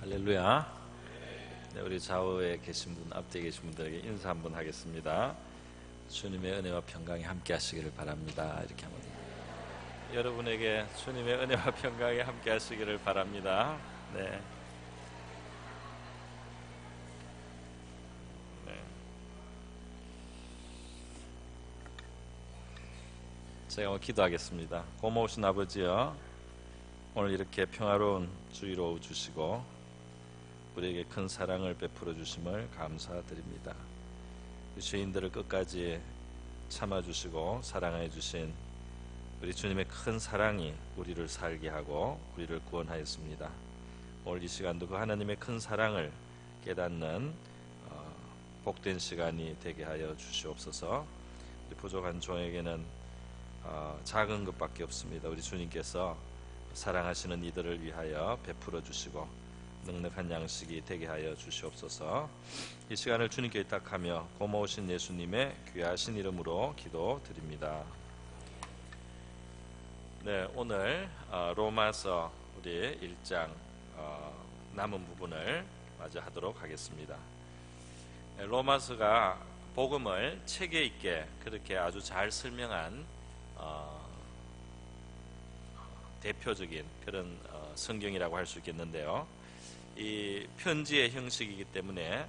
할렐루야. 네, 우리 좌우에 계신 분, 앞뒤에 계신 분들에게 인사 한번 하겠습니다. 주님의 은혜와 평강이 함께 하시기를 바랍니다. 이렇게 한번 여러분에게 주님의 은혜와 평강이 함께 하시기를 바랍니다. 네. 제가 한번 기도하겠습니다. 고마우신 아버지여, 오늘 이렇게 평화로운 주의로 오후 주시고 우리에게 큰 사랑을 베풀어 주심을 감사드립니다. 죄인들을 끝까지 참아주시고 사랑해 주신 우리 주님의 큰 사랑이 우리를 살게 하고 우리를 구원하였습니다. 오늘 이 시간도 그 하나님의 큰 사랑을 깨닫는 복된 시간이 되게 하여 주시옵소서. 우리 부족한 종에게는 작은 것밖에 없습니다. 우리 주님께서 사랑하시는 이들을 위하여 베풀어 주시고 넉넉한 양식이 되게 하여 주시옵소서. 이 시간을 주님께 의탁하며 고마우신 예수님의 귀하신 이름으로 기도드립니다. 네, 오늘 로마서 우리 1장 남은 부분을 마저 하도록 하겠습니다. 로마서가 복음을 체계 있게 그렇게 아주 잘 설명한 대표적인 그런 성경이라고 할 수 있겠는데요. 이 편지의 형식이기 때문에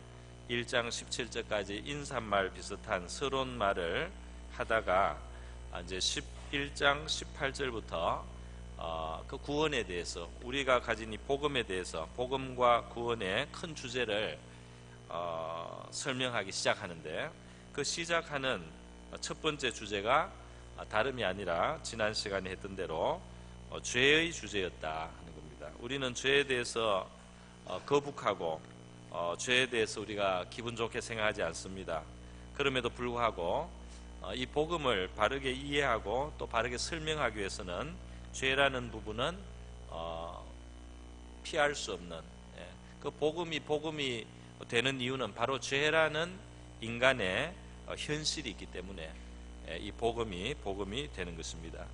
1장 17절까지 인사말 비슷한 서론 말을 하다가 이제 11장 18절부터 그 구원에 대해서, 우리가 가진 이 복음에 대해서, 복음과 구원의 큰 주제를 설명하기 시작하는데, 그 시작하는 첫 번째 주제가 다름이 아니라 지난 시간에 했던 대로 죄의 주제였다 하는 겁니다. 우리는 죄에 대해서 거북하고 죄에 대해서 우리가 기분 좋게 생각하지 않습니다. 그럼에도 불구하고 이 복음을 바르게 이해하고 또 바르게 설명하기 위해서는 죄라는 부분은 피할 수 없는, 그 복음이 되는 이유는 바로 죄라는 인간의 현실이 있기 때문에 이 복음이 되는 것입니다.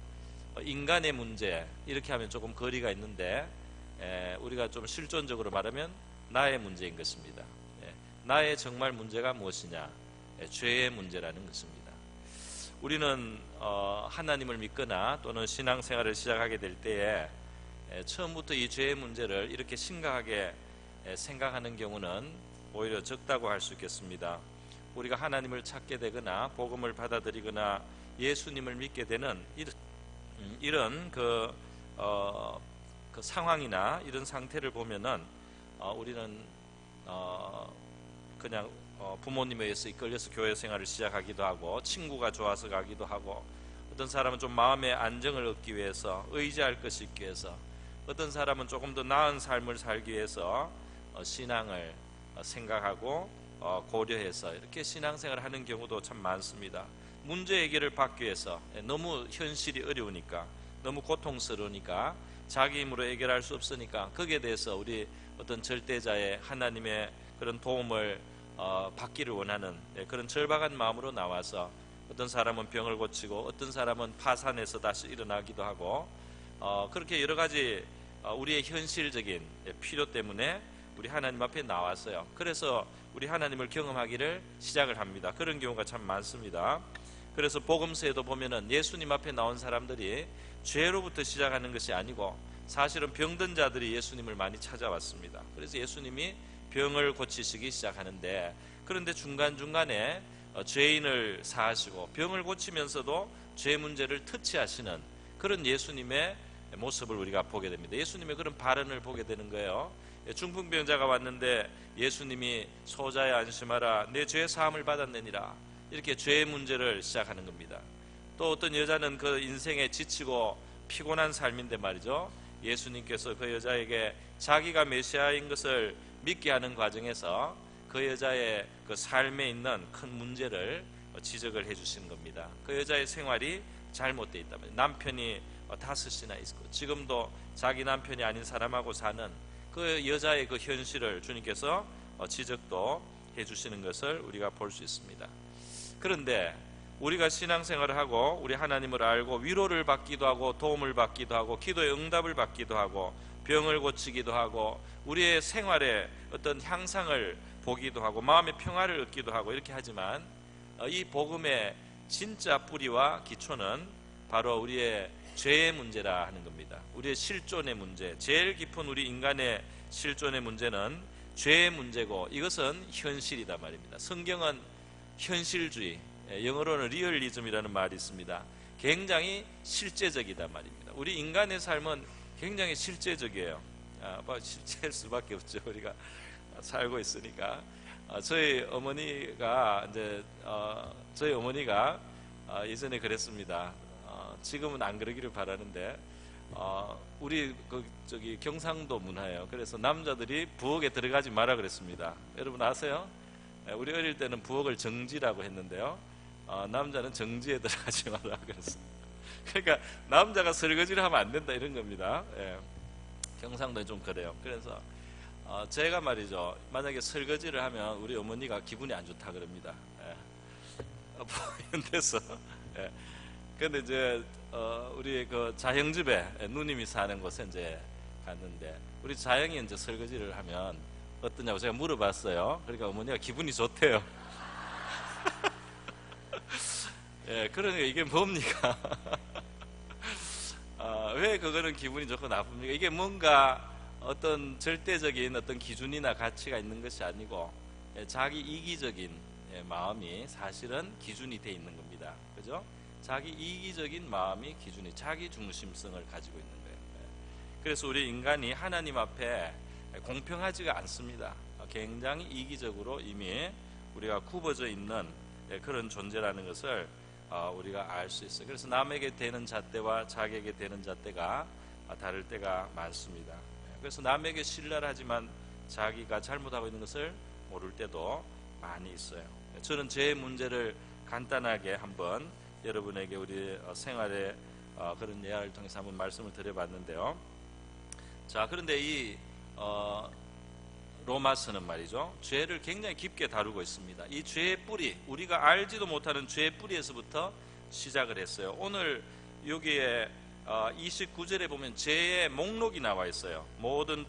인간의 문제, 이렇게 하면 조금 거리가 있는데 우리가 좀 실존적으로 말하면 나의 문제인 것입니다. 나의 정말 문제가 무엇이냐? 죄의 문제라는 것입니다. 우리는 하나님을 믿거나 또는 신앙생활을 시작하게 될 때에 처음부터 이 죄의 문제를 이렇게 심각하게 생각하는 경우는 오히려 적다고 할 수 있겠습니다. 우리가 하나님을 찾게 되거나 복음을 받아들이거나 예수님을 믿게 되는 이런 그 상황이나 이런 상태를 보면은 우리는 그냥 부모님에 의해서 이끌려서 교회 생활을 시작하기도 하고, 친구가 좋아서 가기도 하고, 어떤 사람은 좀 마음의 안정을 얻기 위해서, 의지할 것이 있기 위해서, 어떤 사람은 조금 더 나은 삶을 살기 위해서 신앙을 생각하고 고려해서 이렇게 신앙생활을 하는 경우도 참 많습니다. 문제 해결을 받기 위해서, 너무 현실이 어려우니까, 너무 고통스러우니까, 자기 힘으로 해결할 수 없으니까 거기에 대해서 우리 어떤 절대자의 하나님의 그런 도움을 받기를 원하는 그런 절박한 마음으로 나와서, 어떤 사람은 병을 고치고 어떤 사람은 파산해서 다시 일어나기도 하고, 그렇게 여러 가지 우리의 현실적인 필요 때문에 우리 하나님 앞에 나왔어요. 그래서 우리 하나님을 경험하기를 시작을 합니다. 그런 경우가 참 많습니다. 그래서 복음서에도 보면은 예수님 앞에 나온 사람들이 죄로부터 시작하는 것이 아니고 사실은 병든 자들이 예수님을 많이 찾아왔습니다. 그래서 예수님이 병을 고치시기 시작하는데, 그런데 중간중간에 죄인을 사하시고 병을 고치면서도 죄 문제를 터치하시는 그런 예수님의 모습을 우리가 보게 됩니다. 예수님의 그런 발언을 보게 되는 거예요. 중풍병자가 왔는데 예수님이 소자야 안심하라, 내 죄 사함을 받았느니라, 이렇게 죄의 문제를 시작하는 겁니다. 또 어떤 여자는 그 인생에 지치고 피곤한 삶인데 말이죠, 예수님께서 그 여자에게 자기가 메시아인 것을 믿게 하는 과정에서 그 여자의 그 삶에 있는 큰 문제를 지적을 해주시는 겁니다. 그 여자의 생활이 잘못되어 있다면, 남편이 5이나 있고 지금도 자기 남편이 아닌 사람하고 사는 그 여자의 그 현실을 주님께서 지적도 해주시는 것을 우리가 볼 수 있습니다. 그런데 우리가 신앙생활을 하고 우리 하나님을 알고 위로를 받기도 하고 도움을 받기도 하고 기도의 응답을 받기도 하고 병을 고치기도 하고 우리의 생활에 어떤 향상을 보기도 하고 마음의 평화를 얻기도 하고 이렇게 하지만 이 복음의 진짜 뿌리와 기초는 바로 우리의 죄의 문제라 하는 겁니다. 우리의 실존의 문제, 제일 깊은 우리 인간의 실존의 문제는 죄의 문제고 이것은 현실이다 말입니다. 성경은 현실주의, 영어로는 리얼리즘이라는 말이 있습니다. 굉장히 실제적이다 말입니다. 우리 인간의 삶은 굉장히 실제적이에요. 실제일 수밖에 없죠. 우리가 살고 있으니까. 저희 어머니가 예전에 그랬습니다. 지금은 안 그러기를 바라는데 우리 경상도 문화예요. 그래서 남자들이 부엌에 들어가지 마라 그랬습니다. 여러분 아세요? 우리 어릴 때는 부엌을 정지라고 했는데요. 남자는 정지에 들어가지 마라 그랬어요. 그러니까 남자가 설거지를 하면 안 된다 이런 겁니다. 예. 경상도에 좀 그래요. 그래서 제가 말이죠. 만약에 설거지를 하면 우리 어머니가 기분이 안 좋다 그럽니다. 현대서. 예. 근데 이제 우리 그 자형집에 누님이 사는 곳에 이제 갔는데 우리 자형이 이제 설거지를 하면 어떠냐고 제가 물어봤어요. 그러니까 어머니가 기분이 좋대요. 예, 그러니까 이게 뭡니까? 왜 그거는 기분이 좋고 나쁩니까? 이게 뭔가 어떤 절대적인 어떤 기준이나 가치가 있는 것이 아니고 자기 이기적인 마음이 사실은 기준이 돼 있는 겁니다. 그죠? 자기 이기적인 마음이 기준이 자기 중심성을 가지고 있는 거예요. 그래서 우리 인간이 하나님 앞에 공평하지가 않습니다. 굉장히 이기적으로 이미 우리가 굽어져 있는 그런 존재라는 것을 우리가 알 수 있어요. 그래서 남에게 되는 잣대와 자기에게 되는 잣대가 다를 때가 많습니다. 그래서 남에게 신뢰를 하지만 자기가 잘못하고 있는 것을 모를 때도 많이 있어요. 저는 제 문제를 간단하게 한번 여러분에게 우리 생활의 그런 예화를 통해서 한번 말씀을 드려봤는데요. 자, 그런데 이 로마서는 말이죠, 죄를 굉장히 깊게 다루고 있습니다. 이 죄의 뿌리, 우리가 알지도 못하는 죄의 뿌리에서부터 시작을 했어요. 오늘 여기에 29절에 보면 죄의 목록이 나와 있어요. 모든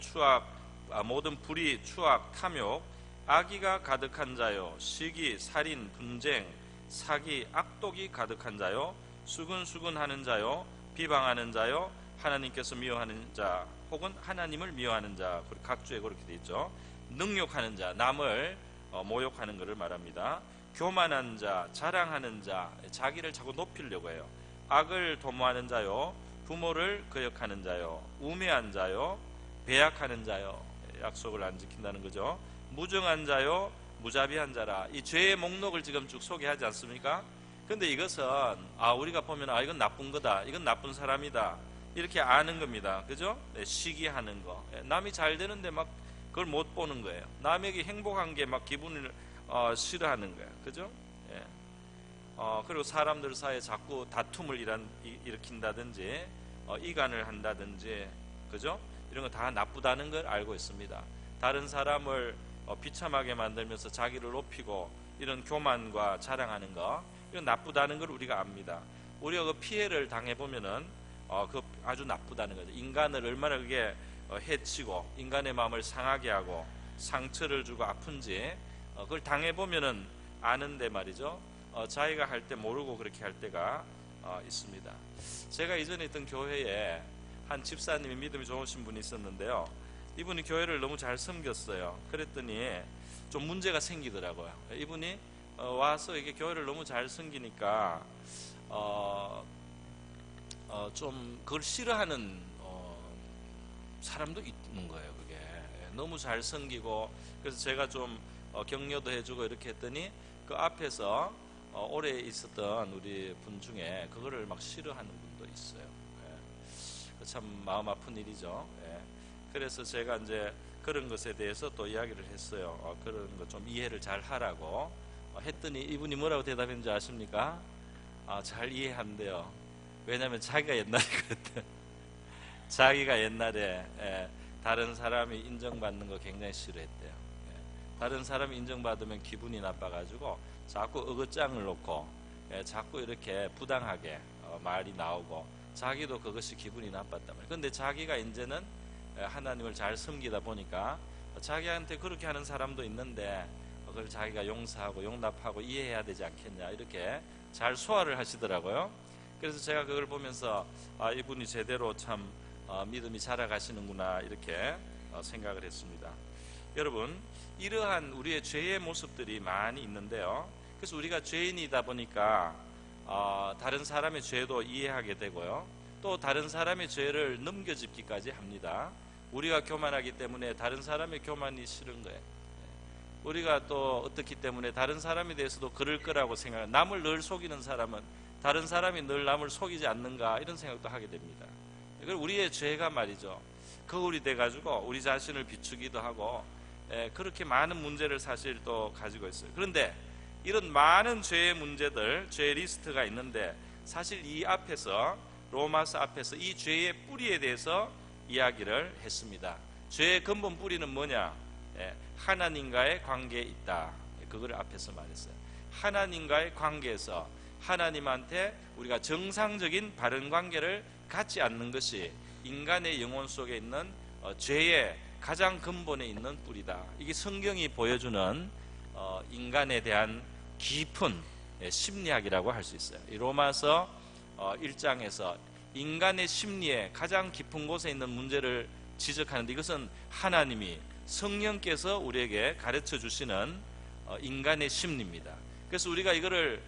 불의, 추악, 탐욕, 악의가 가득한 자요, 시기, 살인, 분쟁, 사기, 악독이 가득한 자요, 수근수근하는 자요, 비방하는 자요, 하나님께서 미워하는 자, 혹은 하나님을 미워하는 자, 각주에 그렇게 되어 있죠. 능욕하는 자, 남을 모욕하는 것을 말합니다. 교만한 자, 자랑하는 자, 자기를 자꾸 높이려고 해요. 악을 도모하는 자요, 부모를 거역하는 자요, 우매한 자요, 배약하는 자요, 약속을 안 지킨다는 거죠. 무정한 자요, 무자비한 자라. 이 죄의 목록을 지금 쭉 소개하지 않습니까? 근데 이것은 우리가 보면 이건 나쁜 거다, 이건 나쁜 사람이다, 이렇게 아는 겁니다. 그죠? 시기하는 거, 남이 잘 되는데 막 그걸 못 보는 거예요. 남에게 행복한 게 막 기분을 싫어하는 거예요. 그죠? 예. 그리고 사람들 사이에 자꾸 다툼을 일으킨다든지 이간을 한다든지, 그죠? 이런 거 다 나쁘다는 걸 알고 있습니다. 다른 사람을 비참하게 만들면서 자기를 높이고 이런 교만과 자랑하는 거, 이건 나쁘다는 걸 우리가 압니다. 우리가 그 피해를 당해보면은 그 아주 나쁘다는 거죠. 인간을 얼마나 그게 해치고 인간의 마음을 상하게 하고 상처를 주고 아픈지 그걸 당해보면은 아는데 말이죠. 자기가 할 때 모르고 그렇게 할 때가 있습니다. 제가 이전에 있던 교회에 한 집사님이 믿음이 좋으신 분이 있었는데요. 이분이 교회를 너무 잘 섬겼어요. 그랬더니 좀 문제가 생기더라고요. 이분이 와서 이게 교회를 너무 잘 섬기니까 좀 그걸 싫어하는 사람도 있는 거예요. 그게 너무 잘 섬기고, 그래서 제가 좀 격려도 해주고 이렇게 했더니 그 앞에서 오래 있었던 우리 분 중에 그거를 막 싫어하는 분도 있어요. 참 마음 아픈 일이죠. 그래서 제가 이제 그런 것에 대해서 또 이야기를 했어요. 그런 거 좀 이해를 잘 하라고 했더니 이분이 뭐라고 대답했는지 아십니까? 잘 이해한대요. 왜냐하면 자기가 옛날에 그랬대. 자기가 옛날에 다른 사람이 인정받는 거 굉장히 싫어했대요. 다른 사람이 인정받으면 기분이 나빠가지고 자꾸 어긋장을 놓고 자꾸 이렇게 부당하게 말이 나오고 자기도 그것이 기분이 나빴단 말이에요. 그런데 자기가 이제는 하나님을 잘 섬기다 보니까 자기한테 그렇게 하는 사람도 있는데 그걸 자기가 용서하고 용납하고 이해해야 되지 않겠냐, 이렇게 잘 소화를 하시더라고요. 그래서 제가 그걸 보면서 이분이 제대로 참 믿음이 자라가시는구나, 이렇게 생각을 했습니다. 여러분, 이러한 우리의 죄의 모습들이 많이 있는데요. 그래서 우리가 죄인이다 보니까 다른 사람의 죄도 이해하게 되고요, 또 다른 사람의 죄를 넘겨짚기까지 합니다. 우리가 교만하기 때문에 다른 사람의 교만이 싫은 거예요. 우리가 또 어떻기 때문에 다른 사람에 대해서도 그럴 거라고 생각해요. 남을 늘 속이는 사람은 다른 사람이 늘 남을 속이지 않는가, 이런 생각도 하게 됩니다. 그리고 우리의 죄가 말이죠, 거울이 돼가지고 우리 자신을 비추기도 하고, 그렇게 많은 문제를 사실 또 가지고 있어요. 그런데 이런 많은 죄의 문제들, 죄의 리스트가 있는데, 사실 이 앞에서, 로마서 앞에서 이 죄의 뿌리에 대해서 이야기를 했습니다. 죄의 근본 뿌리는 뭐냐? 하나님과의 관계에 있다. 그걸 앞에서 말했어요. 하나님과의 관계에서 하나님한테 우리가 정상적인 바른 관계를 갖지 않는 것이 인간의 영혼 속에 있는 죄의 가장 근본에 있는 뿌리다. 이게 성경이 보여주는 인간에 대한 깊은 심리학이라고 할 수 있어요. 이 로마서 1장에서 인간의 심리의 가장 깊은 곳에 있는 문제를 지적하는데, 이것은 하나님이, 성령께서 우리에게 가르쳐 주시는 인간의 심리입니다. 그래서 우리가 이거를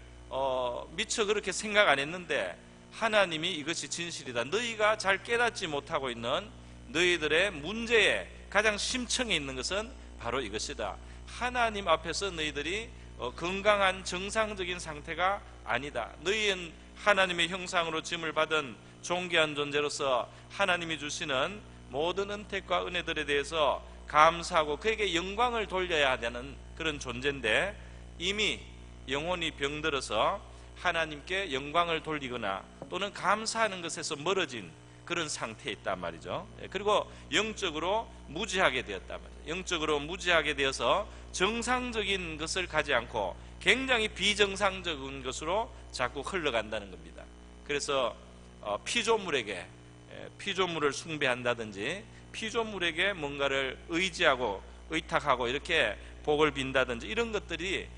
미처 그렇게 생각 안 했는데, 하나님이 이것이 진실이다, 너희가 잘 깨닫지 못하고 있는 너희들의 문제의 가장 심층에 있는 것은 바로 이것이다. 하나님 앞에서 너희들이 건강한 정상적인 상태가 아니다. 너희는 하나님의 형상으로 지음을 받은 존귀한 존재로서 하나님이 주시는 모든 은택과 은혜들에 대해서 감사하고 그에게 영광을 돌려야 되는 그런 존재인데, 이미 영혼이 병들어서 하나님께 영광을 돌리거나 또는 감사하는 것에서 멀어진 그런 상태에 있단 말이죠. 그리고 영적으로 무지하게 되었단 말이죠. 영적으로 무지하게 되어서 정상적인 것을 가지 않고 굉장히 비정상적인 것으로 자꾸 흘러간다는 겁니다. 그래서 피조물에게, 피조물을 숭배한다든지 피조물에게 뭔가를 의지하고 의탁하고 이렇게 복을 빈다든지, 이런 것들이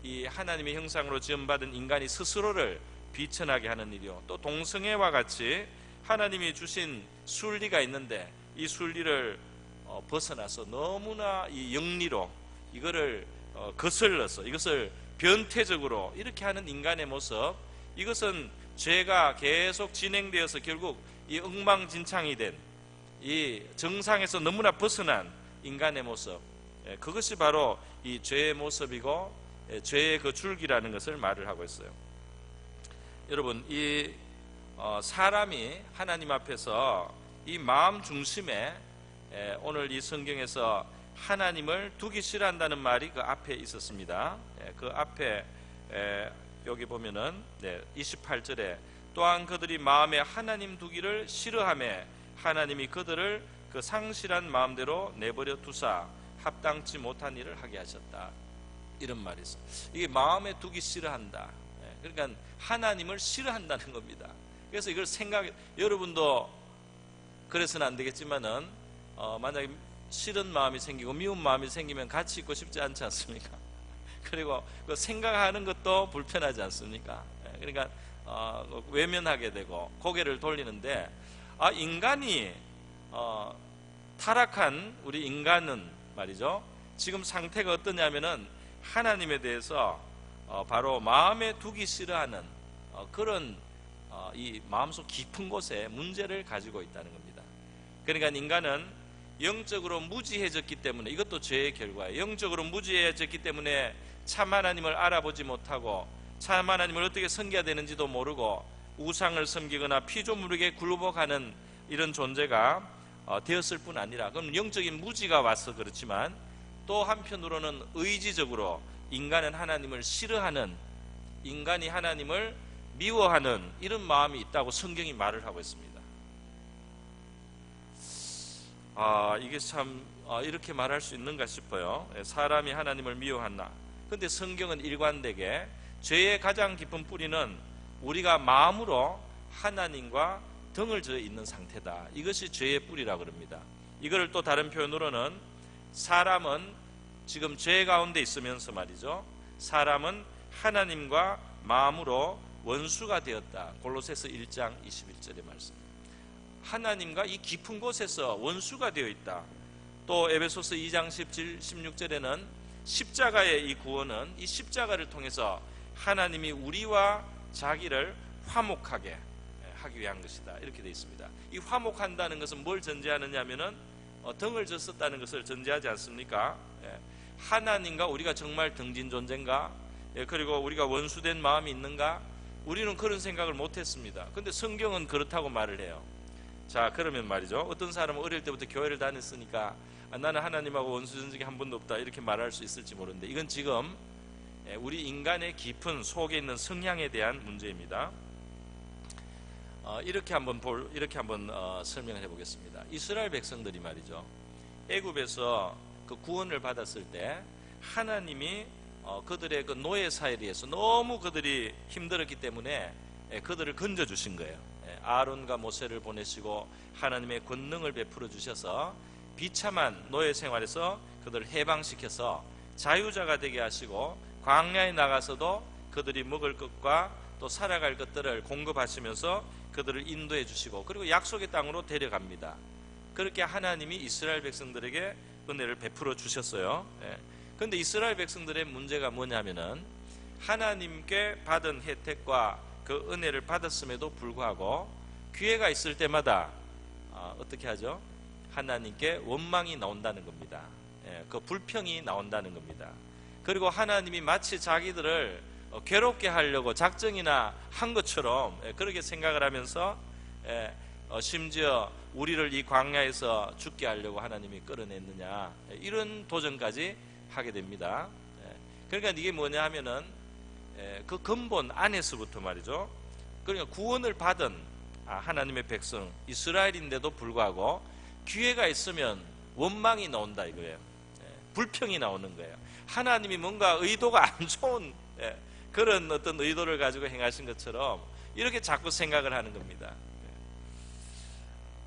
이 하나님의 형상으로 지음받은 인간이 스스로를 비천하게 하는 일이요, 또 동성애와 같이 하나님이 주신 순리가 있는데 이 순리를 벗어나서 너무나 이 영리로 이거를 거슬러서 이것을 변태적으로 이렇게 하는 인간의 모습, 이것은 죄가 계속 진행되어서 결국 이 엉망진창이 된 이 정상에서 너무나 벗어난 인간의 모습, 그것이 바로 이 죄의 모습이고 죄의 그 줄기라는 것을 말을 하고 있어요. 여러분, 이 사람이 하나님 앞에서 이 마음 중심에, 오늘 이 성경에서 하나님을 두기 싫어한다는 말이 그 앞에 있었습니다. 그 앞에 여기 보면은 28절에 또한 그들이 마음에 하나님 두기를 싫어하며 하나님이 그들을 그 상실한 마음대로 내버려 두사 합당치 못한 일을 하게 하셨다, 이런 말이 있어요. 이게 마음에 두기 싫어한다, 그러니까 하나님을 싫어한다는 겁니다. 그래서 이걸 여러분도 그래서는 안 되겠지만은 만약에 싫은 마음이 생기고 미운 마음이 생기면 같이 있고 싶지 않지 않습니까? 그리고 그 생각하는 것도 불편하지 않습니까? 그러니까 외면하게 되고 고개를 돌리는데, 인간이 타락한 우리 인간은 말이죠, 지금 상태가 어떠냐면은 하나님에 대해서 바로 마음에 두기 싫어하는 그런 이 마음속 깊은 곳에 문제를 가지고 있다는 겁니다. 그러니까 인간은 영적으로 무지해졌기 때문에, 이것도 죄의 결과예요. 영적으로 무지해졌기 때문에 참 하나님을 알아보지 못하고 참 하나님을 어떻게 섬겨야 되는지도 모르고 우상을 섬기거나 피조물에게 굴복하는 이런 존재가 되었을 뿐 아니라, 그럼 영적인 무지가 와서 그렇지만 또 한편으로는 의지적으로 인간은 하나님을 싫어하는, 인간이 하나님을 미워하는 이런 마음이 있다고 성경이 말을 하고 있습니다. 이게 참 이렇게 말할 수 있는가 싶어요. 사람이 하나님을 미워하나. 근데 성경은 일관되게 죄의 가장 깊은 뿌리는 우리가 마음으로 하나님과 등을 져 있는 상태다, 이것이 죄의 뿌리라고 그럽니다. 이거를 또 다른 표현으로는 사람은 지금 죄 가운데 있으면서 말이죠, 사람은 하나님과 마음으로 원수가 되었다. 골로새서 1장 21절의 말씀. 하나님과 이 깊은 곳에서 원수가 되어 있다. 또 에베소서 2장 17, 16절에는 십자가의 이 구원은 이 십자가를 통해서 하나님이 우리와 자기를 화목하게 하기 위한 것이다. 이렇게 되어 있습니다. 이 화목한다는 것은 뭘 전제하느냐 하면은 등을 졌었다는 것을 전제하지 않습니까? 하나님과 우리가 정말 등진 존재인가? 그리고 우리가 원수된 마음이 있는가? 우리는 그런 생각을 못했습니다. 근데 성경은 그렇다고 말을 해요. 자, 그러면 말이죠, 어떤 사람은 어릴 때부터 교회를 다녔으니까 나는 하나님하고 원수된 적이 한 번도 없다 이렇게 말할 수 있을지 모르는데, 이건 지금 우리 인간의 깊은 속에 있는 성향에 대한 문제입니다. 이렇게 한번 설명을 해보겠습니다. 이스라엘 백성들이 말이죠, 애굽에서 그 구원을 받았을 때 하나님이 그들의 그 노예 사이에서 너무 그들이 힘들었기 때문에 그들을 건져 주신 거예요. 아론과 모세를 보내시고 하나님의 권능을 베풀어 주셔서 비참한 노예 생활에서 그들을 해방시켜서 자유자가 되게 하시고, 광야에 나가서도 그들이 먹을 것과 또 살아갈 것들을 공급하시면서 그들을 인도해 주시고, 그리고 약속의 땅으로 데려갑니다. 그렇게 하나님이 이스라엘 백성들에게 은혜를 베풀어 주셨어요. 그런데 이스라엘 백성들의 문제가 뭐냐면은, 하나님께 받은 혜택과 그 은혜를 받았음에도 불구하고 기회가 있을 때마다 어떻게 하죠? 하나님께 원망이 나온다는 겁니다. 그 불평이 나온다는 겁니다. 그리고 하나님이 마치 자기들을 괴롭게 하려고 작정이나 한 것처럼 그렇게 생각을 하면서 심지어 우리를 이 광야에서 죽게 하려고 하나님이 끌어냈느냐, 이런 도전까지 하게 됩니다. 그러니까 이게 뭐냐 하면은 그 근본 안에서부터 말이죠, 그러니까 구원을 받은 하나님의 백성 이스라엘인데도 불구하고 기회가 있으면 원망이 나온다 이거예요. 불평이 나오는 거예요. 하나님이 뭔가 의도가 안 좋은 그런 어떤 의도를 가지고 행하신 것처럼 이렇게 자꾸 생각을 하는 겁니다.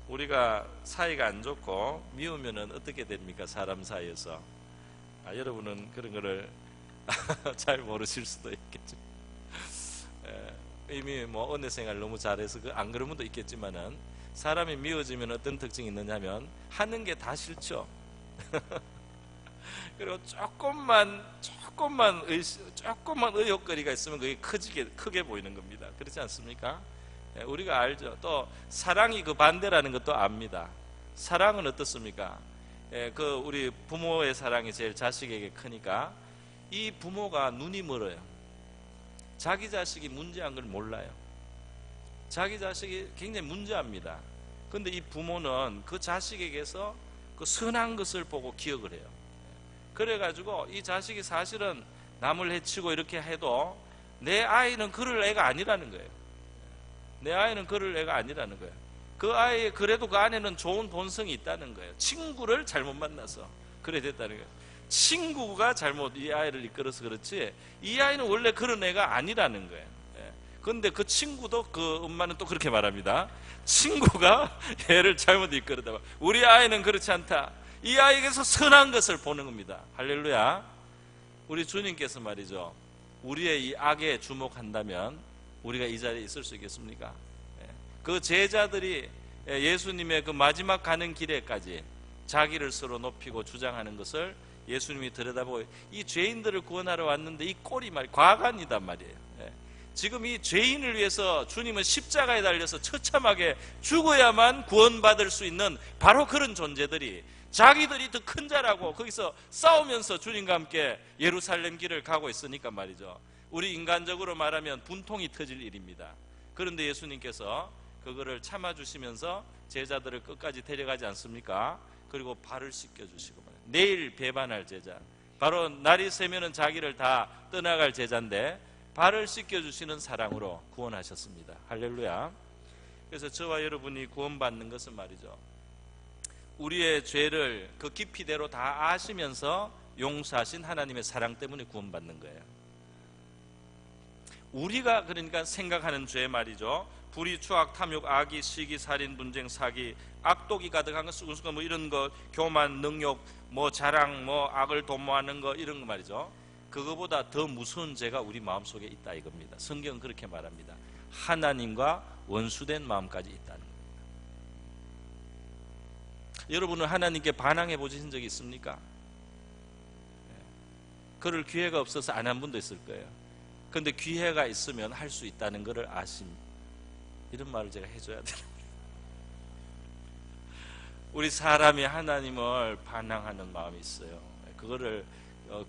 우리가 사이가 안 좋고 미우면은 어떻게 됩니까? 사람 사이에서. 여러분은 그런 거를 잘 모르실 수도 있겠죠. 이미 뭐 은혜 생활 너무 잘해서 안 그런 분도 있겠지만은, 사람이 미워지면 어떤 특징이 있느냐면 하는 게 다 싫죠. 그리고 조금만 의욕거리가 있으면 그게 크게 보이는 겁니다. 그렇지 않습니까? 우리가 알죠. 또 사랑이 그 반대라는 것도 압니다. 사랑은 어떻습니까? 그 우리 부모의 사랑이 제일 자식에게 크니까 이 부모가 눈이 멀어요. 자기 자식이 문제한 걸 몰라요. 자기 자식이 굉장히 문제합니다. 그런데 이 부모는 그 자식에게서 그 선한 것을 보고 기억을 해요. 그래가지고 이 자식이 사실은 남을 해치고 이렇게 해도 내 아이는 그럴 애가 아니라는 거예요. 내 아이는 그럴 애가 아니라는 거예요. 그 아이 그래도 그 안에는 좋은 본성이 있다는 거예요. 친구를 잘못 만나서 그래 됐다는 거예요. 친구가 잘못 이 아이를 이끌어서 그렇지 이 아이는 원래 그런 애가 아니라는 거예요. 그런데 그 친구도 그 엄마는 또 그렇게 말합니다. 친구가 애를 잘못 이끌었다. 우리 아이는 그렇지 않다. 이 아이에게서 선한 것을 보는 겁니다. 할렐루야. 우리 주님께서 말이죠, 우리의 이 악에 주목한다면 우리가 이 자리에 있을 수 있겠습니까? 그 제자들이 예수님의 그 마지막 가는 길에까지 자기를 서로 높이고 주장하는 것을 예수님이 들여다보고, 이 죄인들을 구원하러 왔는데 이 꼴이 과간이단 말이에요. 지금 이 죄인을 위해서 주님은 십자가에 달려서 처참하게 죽어야만 구원받을 수 있는 바로 그런 존재들이 자기들이 더 큰 자라고 거기서 싸우면서 주님과 함께 예루살렘 길을 가고 있으니까 말이죠, 우리 인간적으로 말하면 분통이 터질 일입니다. 그런데 예수님께서 그거를 참아주시면서 제자들을 끝까지 데려가지 않습니까? 그리고 발을 씻겨주시고 말이에요. 내일 배반할 제자, 바로 날이 새면은 자기를 다 떠나갈 제자인데 발을 씻겨주시는 사랑으로 구원하셨습니다. 할렐루야. 그래서 저와 여러분이 구원받는 것은 말이죠, 우리의 죄를 그 깊이대로 다 아시면서 용서하신 하나님의 사랑 때문에 구원받는 거예요. 우리가 그러니까 생각하는 죄 말이죠. 불의, 추악, 탐욕, 악의, 시기, 살인, 분쟁, 사기, 악독이 가득한 거, 수근수근 뭐 이런 거, 교만, 능욕, 뭐 자랑, 뭐 악을 도모하는 거 이런 거 말이죠. 그거보다 더 무서운 죄가 우리 마음속에 있다 이겁니다. 성경은 그렇게 말합니다. 하나님과 원수된 마음까지 있다는 겁니다. 여러분은 하나님께 반항해 보신 적이 있습니까? 그럴 기회가 없어서 안 한 분도 있을 거예요. 그런데 기회가 있으면 할 수 있다는 것을 아십니다. 이런 말을 제가 해줘야 돼요. 우리 사람이 하나님을 반항하는 마음이 있어요. 그거를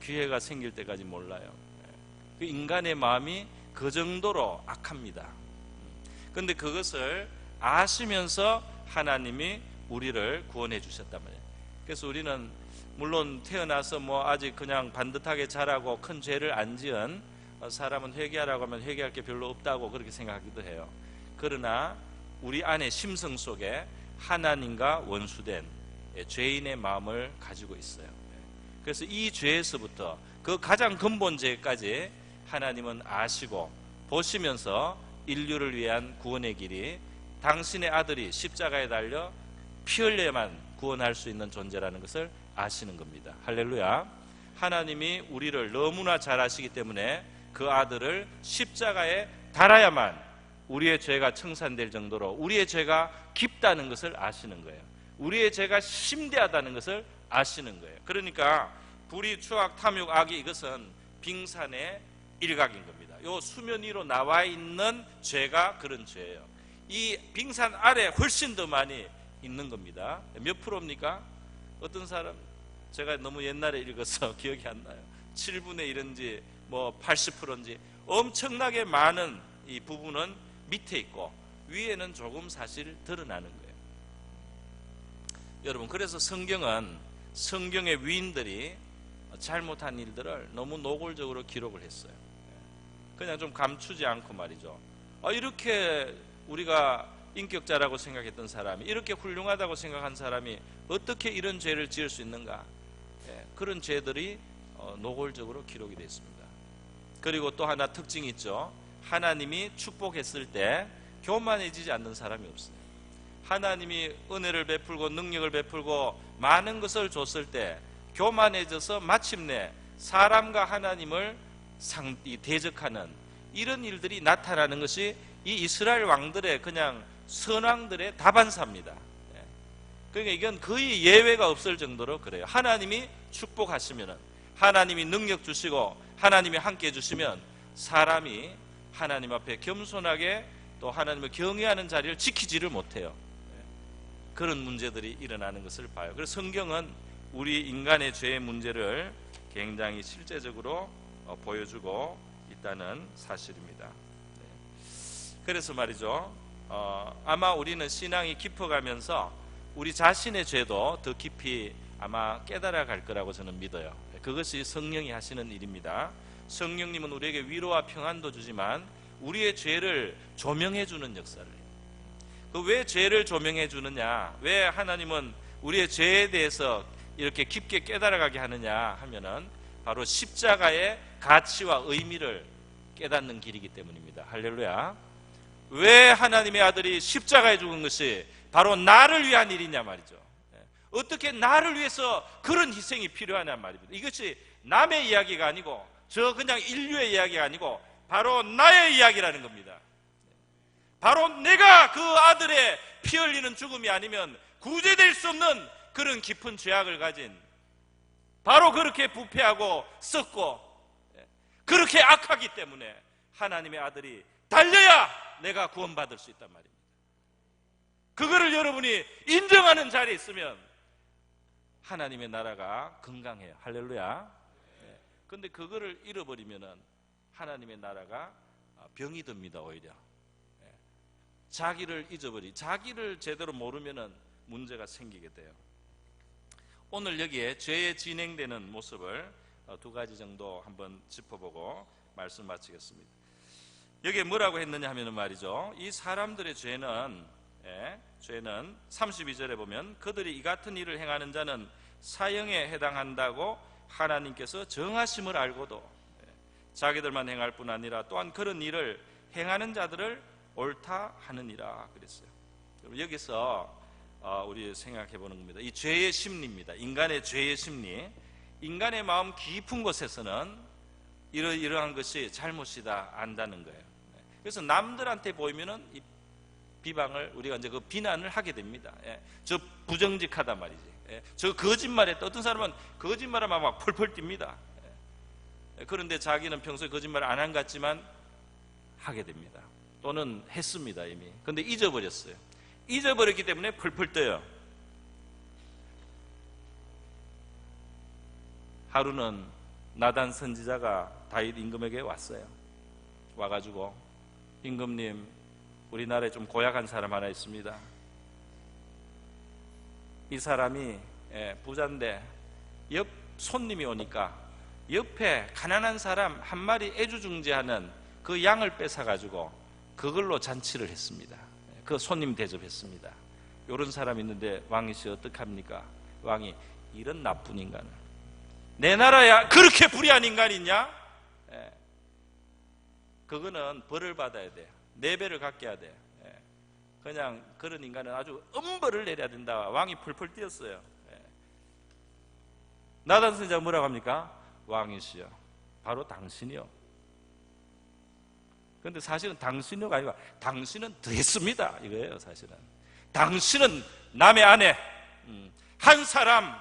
기회가 생길 때까지 몰라요. 인간의 마음이 그 정도로 악합니다. 그런데 그것을 아시면서 하나님이 우리를 구원해 주셨단 말이에요. 그래서 우리는 물론 태어나서 뭐 아직 그냥 반듯하게 자라고 큰 죄를 안 지은 사람은 회개하라고 하면 회개할 게 별로 없다고 그렇게 생각하기도 해요. 그러나 우리 안에 심성 속에 하나님과 원수된 죄인의 마음을 가지고 있어요. 그래서 이 죄에서부터 그 가장 근본 죄까지 하나님은 아시고 보시면서 인류를 위한 구원의 길이 당신의 아들이 십자가에 달려 피 흘려야만 구원할 수 있는 존재라는 것을 아시는 겁니다. 할렐루야. 하나님이 우리를 너무나 잘 아시기 때문에 그 아들을 십자가에 달아야만 우리의 죄가 청산될 정도로 우리의 죄가 깊다는 것을 아시는 거예요. 우리의 죄가 심대하다는 것을 아시는 거예요. 그러니까 불의, 추악, 탐욕, 악이 이것은 빙산의 일각인 겁니다. 요 수면 위로 나와 있는 죄가 그런 죄예요. 이 빙산 아래 훨씬 더 많이 있는 겁니다. 몇 프로입니까? 어떤 사람, 제가 너무 옛날에 읽어서 기억이 안 나요. 7분의 1인지 뭐 80%인지 엄청나게 많은 이 부분은 밑에 있고 위에는 조금 사실 드러나는 거예요. 여러분, 그래서 성경은 성경의 위인들이 잘못한 일들을 너무 노골적으로 기록을 했어요. 그냥 좀 감추지 않고 말이죠. 이렇게 우리가 인격자라고 생각했던 사람이, 이렇게 훌륭하다고 생각한 사람이 어떻게 이런 죄를 지을 수 있는가? 그런 죄들이 노골적으로 기록이 되어 있습니다. 그리고 또 하나 특징이 있죠. 하나님이 축복했을 때 교만해지지 않는 사람이 없어요. 하나님이 은혜를 베풀고 능력을 베풀고 많은 것을 줬을 때 교만해져서 마침내 사람과 하나님을 대적하는 이런 일들이 나타나는 것이 이 이스라엘 왕들의 그냥 선왕들의 다반사입니다. 그러니까 이건 거의 예외가 없을 정도로 그래요. 하나님이 축복하시면, 하나님이 능력 주시고 하나님이 함께 해주시면 사람이 하나님 앞에 겸손하게 또 하나님을 경외하는 자리를 지키지를 못해요. 그런 문제들이 일어나는 것을 봐요. 그래서 성경은 우리 인간의 죄의 문제를 굉장히 실제적으로 보여주고 있다는 사실입니다. 그래서 말이죠, 아마 우리는 신앙이 깊어가면서 우리 자신의 죄도 더 깊이 아마 깨달아 갈 거라고 저는 믿어요. 그것이 성령이 하시는 일입니다. 성령님은 우리에게 위로와 평안도 주지만 우리의 죄를 조명해 주는 역사를 해요. 왜 죄를 조명해 주느냐, 왜 하나님은 우리의 죄에 대해서 이렇게 깊게 깨달아가게 하느냐 하면은 바로 십자가의 가치와 의미를 깨닫는 길이기 때문입니다. 할렐루야. 왜 하나님의 아들이 십자가에 죽은 것이 바로 나를 위한 일이냐 말이죠. 어떻게 나를 위해서 그런 희생이 필요하냐 말입니다. 이것이 남의 이야기가 아니고 저 그냥 인류의 이야기가 아니고 바로 나의 이야기라는 겁니다. 바로 내가 그 아들의 피 흘리는 죽음이 아니면 구제될 수 없는 그런 깊은 죄악을 가진, 바로 그렇게 부패하고 썩고 그렇게 악하기 때문에 하나님의 아들이 달려야 내가 구원받을 수 있단 말입니다. 그거를 여러분이 인정하는 자리에 있으면 하나님의 나라가 건강해요. 할렐루야. 그런데 그거를 잃어버리면은 하나님의 나라가 병이 듭니다. 오히려 자기를 자기를 제대로 모르면은 문제가 생기게 돼요. 오늘 여기에 죄에 진행되는 모습을 두 가지 정도 한번 짚어보고 말씀 마치겠습니다. 여기에 뭐라고 했느냐 하면은 말이죠, 이 사람들의 죄는 32절에 보면 그들이 이 같은 일을 행하는 자는 사형에 해당한다고 하나님께서 정하심을 알고도 자기들만 행할 뿐 아니라 또한 그런 일을 행하는 자들을 옳다 하느니라 그랬어요. 여기서 우리 생각해 보는 겁니다. 이 죄의 심리입니다. 인간의 죄의 심리. 인간의 마음 깊은 곳에서는 이러한 것이 잘못이다 안다는 거예요. 그래서 남들한테 보이면은 이 비방을 우리가 이제 그 비난을 하게 됩니다. 저 부정직하단 말이지. 저 거짓말했다. 어떤 사람은 거짓말하면 막 펄펄 뜁니다. 그런데 자기는 평소에 거짓말을 안 한 것 같지만 하게 됩니다. 또는 했습니다 이미. 근데 잊어버렸어요. 잊어버렸기 때문에 펄펄 떠요. 하루는 나단 선지자가 다윗 임금에게 왔어요. 와가지고 임금님, 우리나라에 좀 고약한 사람 하나 있습니다. 이 사람이 부자인데 옆 손님이 오니까 옆에 가난한 사람 한 마리 애주중지하는 그 양을 뺏어가지고 그걸로 잔치를 했습니다. 그 손님 대접했습니다. 이런 사람이 있는데 왕이시 어떡합니까? 왕이 이런 나쁜 인간을, 내 나라야 그렇게 불의한 인간이 있냐? 그거는 벌을 받아야 돼. 4배를 갚게 해야 돼. 그냥 그런 인간은 아주 엄벌을 내려야 된다. 왕이 펄펄 뛰었어요. 나단 선지자가 뭐라고 합니까? 왕이시여, 바로 당신이요. 그런데 사실은 당신이요가 아니라 당신은 더 했습니다 이거예요. 사실은 당신은 남의 아내, 한 사람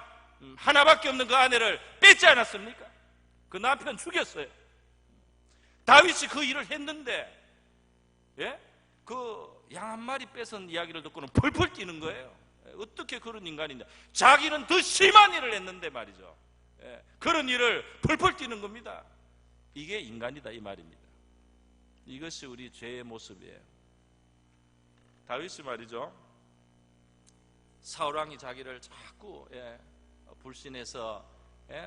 하나밖에 없는 그 아내를 뺏지 않았습니까? 그 남편 죽였어요. 다윗이 그 일을 했는데 그 양 한 마리 뺏은 이야기를 듣고는 펄펄 뛰는 거예요. 어떻게 그런 인간이냐? 자기는 더 심한 일을 했는데 말이죠. 그런 일을 펄펄 뛰는 겁니다. 이게 인간이다 이 말입니다. 이것이 우리 죄의 모습이에요. 다윗이 말이죠, 사울왕이 자기를 자꾸 불신해서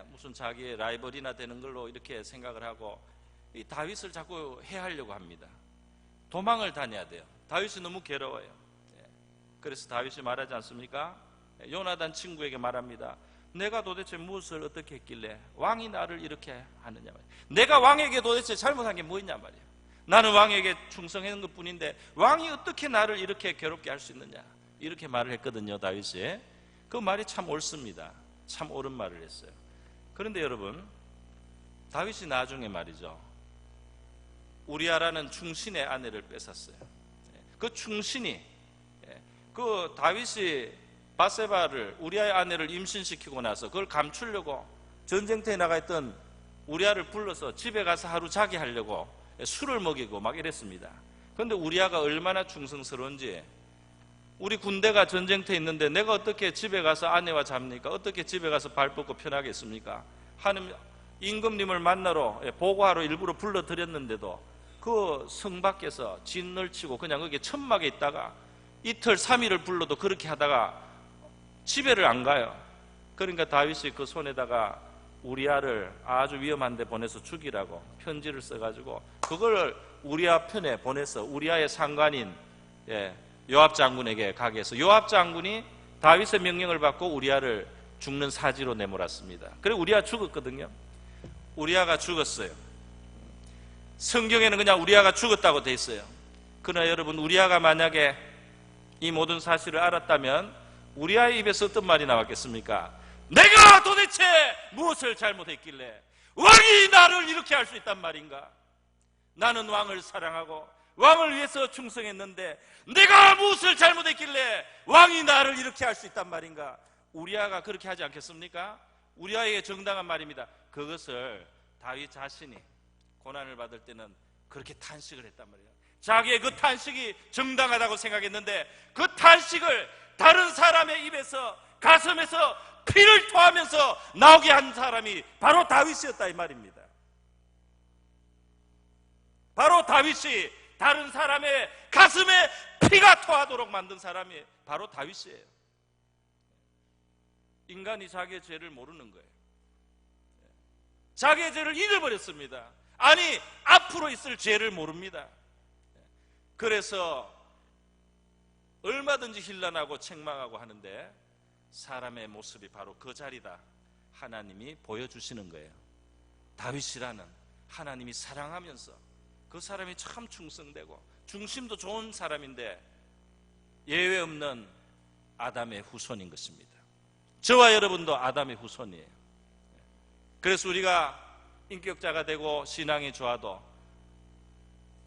무슨 자기의 라이벌이나 되는 걸로 이렇게 생각을 하고 이 다윗을 자꾸 해하려고 합니다. 도망을 다녀야 돼요. 다윗이 너무 괴로워요. 그래서 다윗이 말하지 않습니까? 요나단 친구에게 말합니다. 내가 도대체 무엇을 어떻게 했길래 왕이 나를 이렇게 하느냐 말이에요. 내가 왕에게 도대체 잘못한 게 뭐 있냐 말이에요. 나는 왕에게 충성하는 것 뿐인데 왕이 어떻게 나를 이렇게 괴롭게 할 수 있느냐, 이렇게 말을 했거든요. 다윗이. 그 말이 참 옳습니다. 참 옳은 말을 했어요. 그런데 여러분, 다윗이 나중에 말이죠, 우리아라는 충신의 아내를 뺏었어요. 그 충신이, 그 다윗이 바세바를, 우리아의 아내를 임신시키고 나서 그걸 감추려고 전쟁터에 나가 있던 우리아를 불러서 집에 가서 하루 자기 하려고 술을 먹이고 막 이랬습니다. 그런데 우리아가 얼마나 충성스러운지, 우리 군대가 전쟁터에 있는데 내가 어떻게 집에 가서 아내와 잡니까? 어떻게 집에 가서 발 뻗고 편하게 있습니까? 하는 임금님을 만나러 보고하러 일부러 불러드렸는데도 그 성 밖에서 진을 치고 그냥 거기에 천막에 있다가 이틀 3일을 불러도 그렇게 하다가 집에를 안 가요. 그러니까 다윗이 그 손에다가 우리아를 아주 위험한 데 보내서 죽이라고 편지를 써가지고 그걸 우리아 편에 보내서 우리아의 상관인 요압 장군에게 가게 해서 요압 장군이 다윗의 명령을 받고 우리아를 죽는 사지로 내몰았습니다. 그래 우리아 죽었거든요. 우리아가 죽었어요. 성경에는 그냥 우리아가 죽었다고 돼 있어요. 그러나 여러분, 우리아가 만약에 이 모든 사실을 알았다면 우리아의 입에서 어떤 말이 나왔겠습니까? 내가 도대체 무엇을 잘못했길래 왕이 나를 이렇게 할 수 있단 말인가? 나는 왕을 사랑하고 왕을 위해서 충성했는데 내가 무엇을 잘못했길래 왕이 나를 이렇게 할 수 있단 말인가? 우리아가 그렇게 하지 않겠습니까? 우리아에게 정당한 말입니다. 그것을 다윗 자신이 고난을 받을 때는 그렇게 탄식을 했단 말이에요. 자기의 그 탄식이 정당하다고 생각했는데 그 탄식을 다른 사람의 입에서, 가슴에서 피를 토하면서 나오게 한 사람이 바로 다윗이었다 이 말입니다. 바로 다윗이 다른 사람의 가슴에 피가 토하도록 만든 사람이 바로 다윗이에요. 인간이 자기의 죄를 모르는 거예요. 자기의 죄를 잊어버렸습니다. 아니, 앞으로 있을 죄를 모릅니다. 그래서 얼마든지 힐난하고 책망하고 하는데 사람의 모습이 바로 그 자리다 하나님이 보여주시는 거예요. 다윗이라는 하나님이 사랑하면서 그 사람이 참 충성되고 중심도 좋은 사람인데 예외 없는 아담의 후손인 것입니다. 저와 여러분도 아담의 후손이에요. 그래서 우리가 인격자가 되고 신앙이 좋아도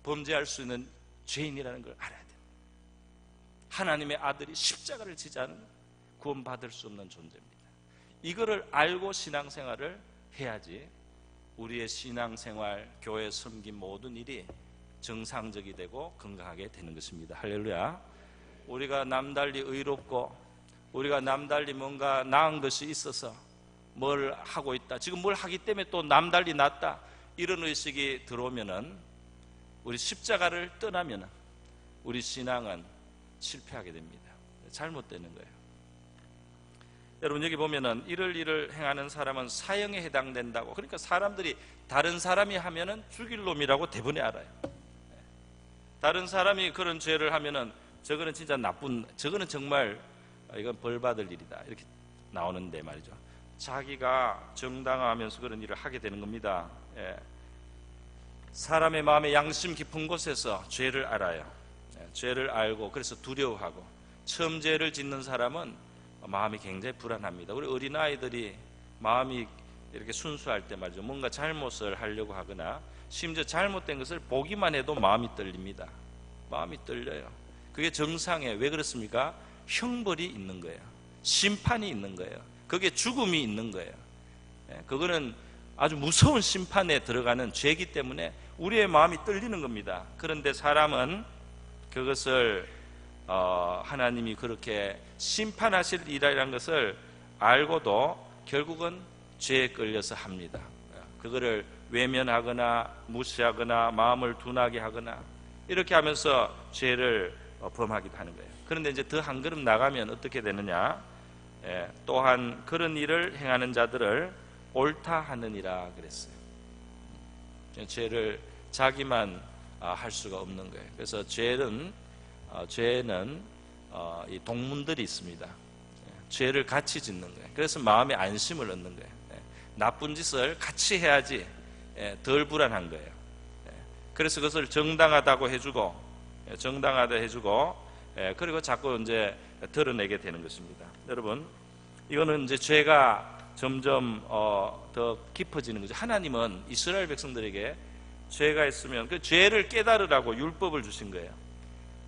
범죄할 수 있는 죄인이라는 걸 알아야 됩니다. 하나님의 아들이 십자가를 지지 않으면 구원받을 수 없는 존재입니다. 이거를 알고 신앙생활을 해야지 우리의 신앙생활, 교회 섬김 모든 일이 정상적이 되고 건강하게 되는 것입니다. 할렐루야. 우리가 남달리 의롭고 우리가 남달리 뭔가 나은 것이 있어서 뭘 하고 있다, 지금 뭘 하기 때문에 또 남달리 낫다, 이런 의식이 들어오면은, 우리 십자가를 떠나면은 우리 신앙은 실패하게 됩니다. 잘못되는 거예요. 여러분, 여기 보면은 이를 일을 행하는 사람은 사형에 해당된다고. 그러니까 사람들이 다른 사람이 하면은 죽일 놈이라고 대부분이 알아요. 다른 사람이 그런 죄를 하면은 저거는 진짜 나쁜, 저거는 정말 이건 벌 받을 일이다, 이렇게 나오는데 말이죠. 자기가 정당화하면서 그런 일을 하게 되는 겁니다. 사람의 마음에 양심 깊은 곳에서 죄를 알아요. 죄를 알고 그래서 두려워하고, 처음 죄를 짓는 사람은 마음이 굉장히 불안합니다. 우리 어린아이들이 마음이 이렇게 순수할 때 말이죠, 뭔가 잘못을 하려고 하거나 심지어 잘못된 것을 보기만 해도 마음이 떨립니다. 마음이 떨려요. 그게 정상이에요. 왜 그렇습니까? 형벌이 있는 거예요. 심판이 있는 거예요. 그게 죽음이 있는 거예요. 그거는 아주 무서운 심판에 들어가는 죄이기 때문에 우리의 마음이 떨리는 겁니다. 그런데 사람은 그것을 하나님이 그렇게 심판하실 일이라는 것을 알고도 결국은 죄에 끌려서 합니다. 그거를 외면하거나 무시하거나 마음을 둔하게 하거나 이렇게 하면서 죄를 범하기도 하는 거예요. 그런데 이제 더 한 걸음 나가면 어떻게 되느냐? 또한 그런 일을 행하는 자들을 옳다 하느니라 그랬어요. 죄를 자기만 할 수가 없는 거예요. 그래서 죄는 이 동문들이 있습니다. 죄를 같이 짓는 거예요. 그래서 마음에 안심을 얻는 거예요. 나쁜 짓을 같이 해야지 덜 불안한 거예요. 그래서 그것을 정당하다고 해주고 그리고 자꾸 이제 드러내게 되는 것입니다. 여러분, 이거는 이제 죄가 점점 더 깊어지는 거죠. 하나님은 이스라엘 백성들에게 죄가 있으면 그 죄를 깨달으라고 율법을 주신 거예요.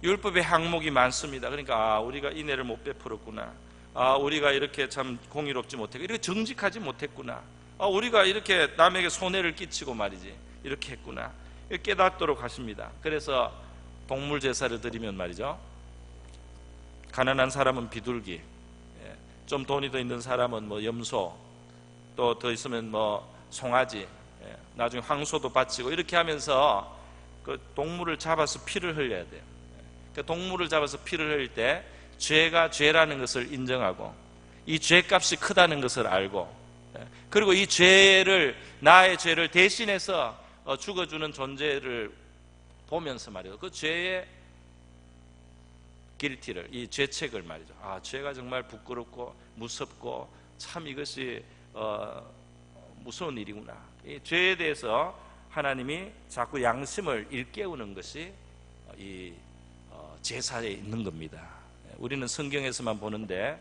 율법의 항목이 많습니다. 그러니까 우리가 인애를 못 베풀었구나, 우리가 이렇게 참 공의롭지 못했고 이렇게 정직하지 못했구나, 우리가 이렇게 남에게 손해를 끼치고 말이지 이렇게 했구나, 깨닫도록 하십니다. 그래서 동물 제사를 드리면 말이죠, 가난한 사람은 비둘기, 좀 돈이 더 있는 사람은 뭐 염소, 또 더 있으면 뭐 송아지, 나중에 황소도 바치고 이렇게 하면서 그 동물을 잡아서 피를 흘려야 돼요. 그 동물을 잡아서 피를 흘릴 때 죄가 죄라는 것을 인정하고 이 죄값이 크다는 것을 알고, 그리고 이 죄를, 나의 죄를 대신해서 죽어주는 존재를 보면서 말이죠, 그 죄의 길티를, 이 죄책을 말이죠, 죄가 정말 부끄럽고 무섭고 참 이것이 무서운 일이구나, 이 죄에 대해서 하나님이 자꾸 양심을 일깨우는 것이 이 제사에 있는 겁니다. 우리는 성경에서만 보는데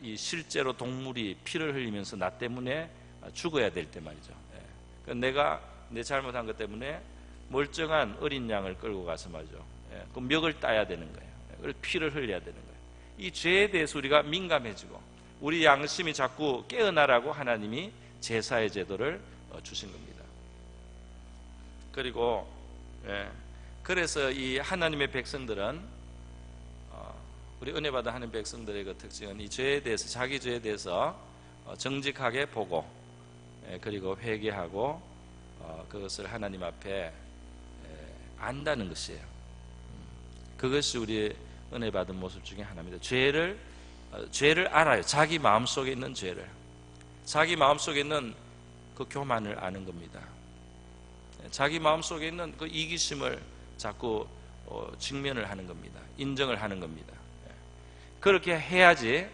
이 실제로 동물이 피를 흘리면서 나 때문에 죽어야 될 때 말이죠, 내가 내 잘못한 것 때문에 멀쩡한 어린 양을 끌고 가서 말이죠, 그 멱을 따야 되는 거예요. 피를 흘려야 되는 거예요. 이 죄에 대해서 우리가 민감해지고 우리 양심이 자꾸 깨어나라고 하나님이 제사의 제도를 주신 겁니다. 그리고 그래서 이 하나님의 백성들은, 우리 은혜 받은 하나님 백성들의 그 특징은 이 죄에 대해서, 자기 죄에 대해서 정직하게 보고 그리고 회개하고 그것을 하나님 앞에 안다는 것이에요. 그것이 우리 은혜 받은 모습 중에 하나입니다. 죄를 알아요. 자기 마음속에 있는 죄를, 자기 마음속에 있는 그 교만을 아는 겁니다. 자기 마음속에 있는 그 이기심을 자꾸 직면을 하는 겁니다. 인정을 하는 겁니다. 그렇게 해야지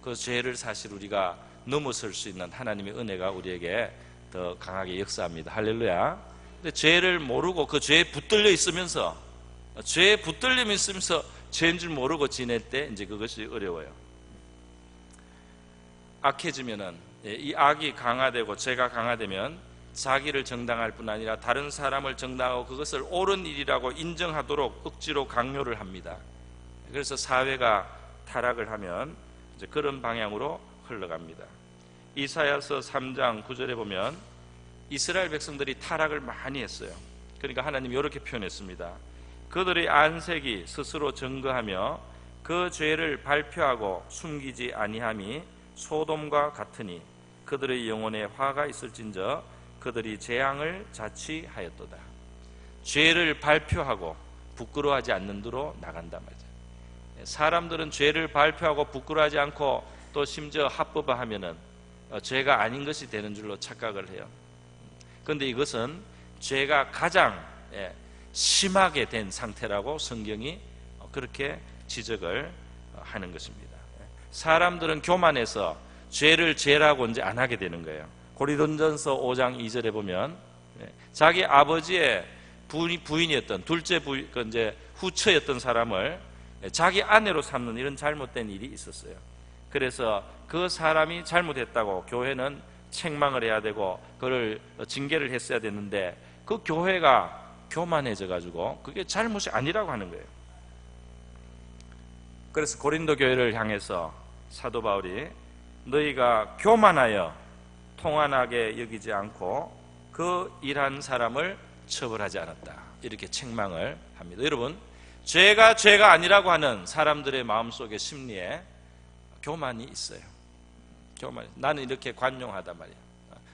그 죄를 사실 우리가 넘어설 수 있는 하나님의 은혜가 우리에게 더 강하게 역사합니다. 할렐루야. 근데 죄를 모르고 그 죄에 붙들려 있으면서, 죄에 붙들려 있으면서 죄인 줄 모르고 지낼 때 이제 그것이 어려워요. 악해지면은, 이 악이 강화되고 죄가 강화되면 자기를 정당할 뿐 아니라 다른 사람을 정당하고 그것을 옳은 일이라고 인정하도록 억지로 강요를 합니다. 그래서 사회가 타락을 하면 이제 그런 방향으로 흘러갑니다. 이사야서 3장 9절에 보면 이스라엘 백성들이 타락을 많이 했어요. 그러니까 하나님이 이렇게 표현했습니다. 그들의 안색이 스스로 증거하며 그 죄를 발표하고 숨기지 아니함이 소돔과 같으니 그들의 영혼에 화가 있을진저 그들이 재앙을 자취하였도다. 죄를 발표하고 부끄러워하지 않는 대로 나간단 말이죠. 사람들은 죄를 발표하고 부끄러워하지 않고 또 심지어 합법화하면은 죄가 아닌 것이 되는 줄로 착각을 해요. 그런데 이것은 죄가 가장 심하게 된 상태라고 성경이 그렇게 지적을 하는 것입니다. 사람들은 교만해서 죄를 죄라고 이제 안 하게 되는 거예요. 고린도전서 5장 2절에 보면 자기 아버지의 부인이었던 둘째 부인, 이제 후처였던 사람을 자기 아내로 삼는 이런 잘못된 일이 있었어요. 그래서 그 사람이 잘못했다고 교회는 책망을 해야 되고 그를 징계를 했어야 됐는데 그 교회가 교만해져 가지고 그게 잘못이 아니라고 하는 거예요. 그래서 고린도 교회를 향해서 사도 바울이 너희가 교만하여 통한하게 여기지 않고 그 일한 사람을 처벌하지 않았다, 이렇게 책망을 합니다. 여러분, 죄가 아니라고 하는 사람들의 마음속의 심리에 교만이 있어요. 교만. 나는 이렇게 관용하단 말이야.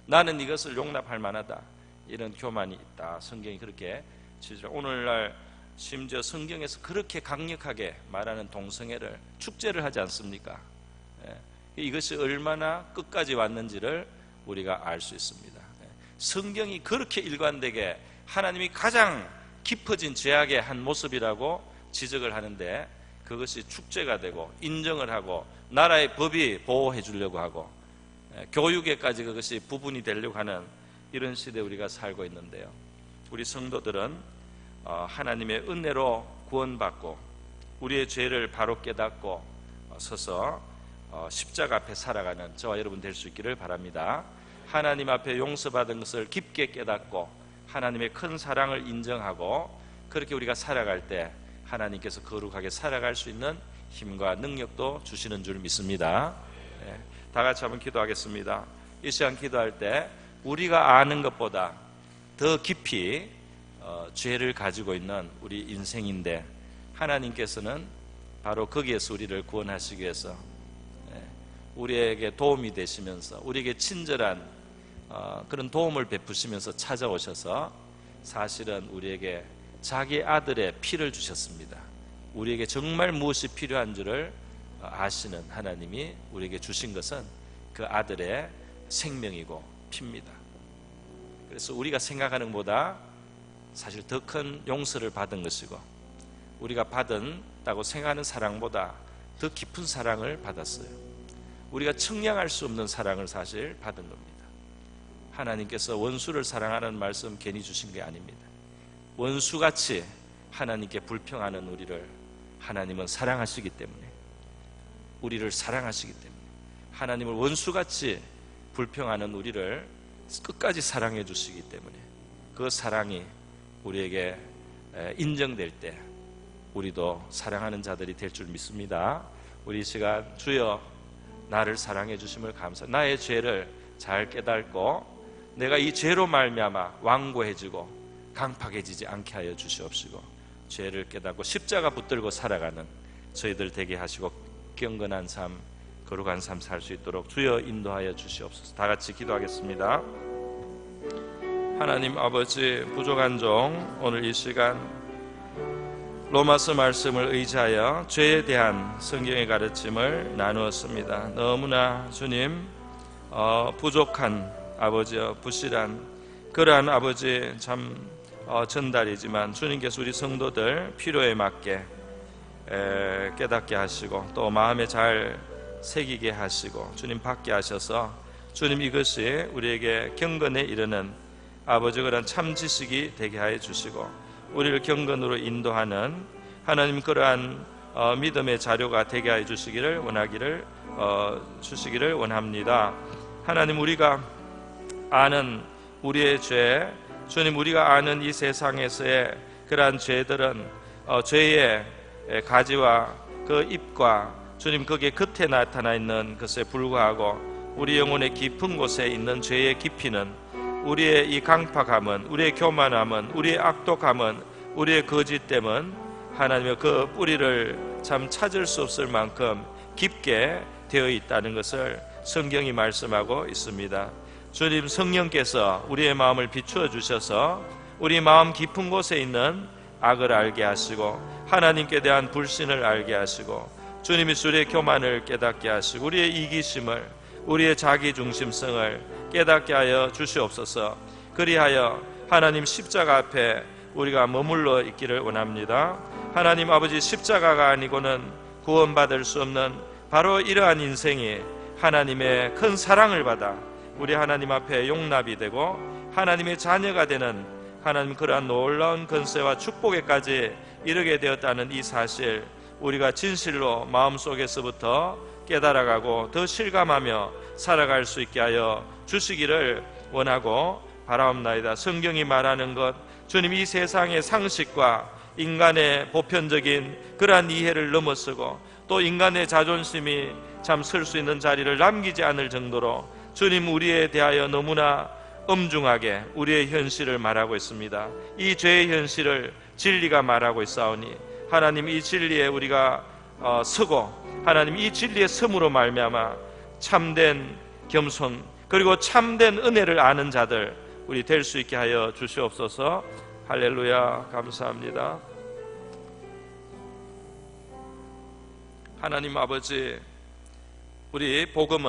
나는 이것을 용납할 만하다. 이런 교만이 있다. 성경이 그렇게 지적. 오늘날 심지어 성경에서 그렇게 강력하게 말하는 동성애를 축제를 하지 않습니까? 이것이 얼마나 끝까지 왔는지를 우리가 알 수 있습니다. 성경이 그렇게 일관되게 하나님이 가장 깊어진 죄악의 한 모습이라고 지적을 하는데 그것이 축제가 되고 인정을 하고 나라의 법이 보호해 주려고 하고 교육에까지 그것이 부분이 되려고 하는 이런 시대에 우리가 살고 있는데요. 우리 성도들은 하나님의 은혜로 구원받고 우리의 죄를 바로 깨닫고 서서 십자가 앞에 살아가는 저와 여러분 될 수 있기를 바랍니다. 하나님 앞에 용서받은 것을 깊게 깨닫고 하나님의 큰 사랑을 인정하고 그렇게 우리가 살아갈 때 하나님께서 거룩하게 살아갈 수 있는 힘과 능력도 주시는 줄 믿습니다. 다 같이 한번 기도하겠습니다. 이 시간 기도할 때 우리가 아는 것보다 더 깊이 죄를 가지고 있는 우리 인생인데 하나님께서는 바로 거기에서 우리를 구원하시기 위해서 우리에게 도움이 되시면서 우리에게 친절한 그런 도움을 베푸시면서 찾아오셔서 사실은 우리에게 자기 아들의 피를 주셨습니다. 우리에게 정말 무엇이 필요한 줄을 아시는 하나님이 우리에게 주신 것은 그 아들의 생명이고 피입니다. 그래서 우리가 생각하는 것보다 사실 더 큰 용서를 받은 것이고 우리가 받았다고 생각하는 사랑보다 더 깊은 사랑을 받았어요. 우리가 측량할 수 없는 사랑을 사실 받은 겁니다. 하나님께서 원수를 사랑하는 말씀 괜히 주신 게 아닙니다. 원수같이 하나님께 불평하는 우리를 하나님은 사랑하시기 때문에 우리를 사랑하시기 때문에 하나님을 원수같이 불평하는 우리를 끝까지 사랑해 주시기 때문에 그 사랑이 우리에게 인정될 때 우리도 사랑하는 자들이 될 줄 믿습니다. 우리 이 시간 주여 나를 사랑해 주심을 감사합니다. 나의 죄를 잘 깨닫고 내가 이 죄로 말미암아 완고해지고 강팍해지지 않게 하여 주시옵시고 죄를 깨닫고 십자가 붙들고 살아가는 저희들 되게 하시고 경건한 삶, 거룩한 삶 살 수 있도록 주여 인도하여 주시옵소서. 다 같이 기도하겠습니다. 하나님 아버지, 부족한 종 오늘 이 시간 로마서 말씀을 의지하여 죄에 대한 성경의 가르침을 나누었습니다. 너무나 주님 부족한 아버지여 부실한 그러한 아버지 참 전달이지만 주님께서 우리 성도들 필요에 맞게 깨닫게 하시고 또 마음에 잘 새기게 하시고 주님 받게 하셔서 주님, 이것이 우리에게 경건에 이르는 아버지 그런 참 지식이 되게 하여 주시고 우리를 경건으로 인도하는 하나님 그러한 믿음의 자료가 되게 하여 주시기를 원합니다. 하나님, 우리가 아는 우리의 죄, 주님, 우리가 아는 이 세상에서의 그러한 죄들은 죄의 가지와 그 잎과 주님 거기에 겉에 나타나 있는 것에 불과하고 우리 영혼의 깊은 곳에 있는 죄의 깊이는 우리의 이 강팍함은, 우리의 교만함은, 우리의 악독함은, 우리의 거짓됨은 하나님의 그 뿌리를 참 찾을 수 없을 만큼 깊게 되어 있다는 것을 성경이 말씀하고 있습니다. 주님, 성령께서 우리의 마음을 비추어 주셔서 우리 마음 깊은 곳에 있는 악을 알게 하시고 하나님께 대한 불신을 알게 하시고 주님이 우리의 교만을 깨닫게 하시고 우리의 이기심을, 우리의 자기중심성을 깨닫게 하여 주시옵소서. 그리하여 하나님 십자가 앞에 우리가 머물러 있기를 원합니다. 하나님 아버지, 십자가가 아니고는 구원받을 수 없는 바로 이러한 인생이 하나님의 큰 사랑을 받아 우리 하나님 앞에 용납이 되고 하나님의 자녀가 되는 하나님 그러한 놀라운 권세와 축복에까지 이르게 되었다는 이 사실, 우리가 진실로 마음속에서부터 깨달아가고 더 실감하며 살아갈 수 있게 하여 주시기를 원하고 바라옵나이다. 성경이 말하는 것, 주님, 이 세상의 상식과 인간의 보편적인 그러한 이해를 넘어서고 또 인간의 자존심이 참 설 수 있는 자리를 남기지 않을 정도로 주님, 우리에 대하여 너무나 엄중하게 우리의 현실을 말하고 있습니다. 이 죄의 현실을 진리가 말하고 있사오니 하나님, 이 진리에 우리가 서고 하나님, 이 진리의 섬으로 말미암아 참된 겸손 그리고 참된 은혜를 아는 자들 우리 될 수 있게 하여 주시옵소서. 할렐루야. 감사합니다. 하나님 아버지, 우리 복음은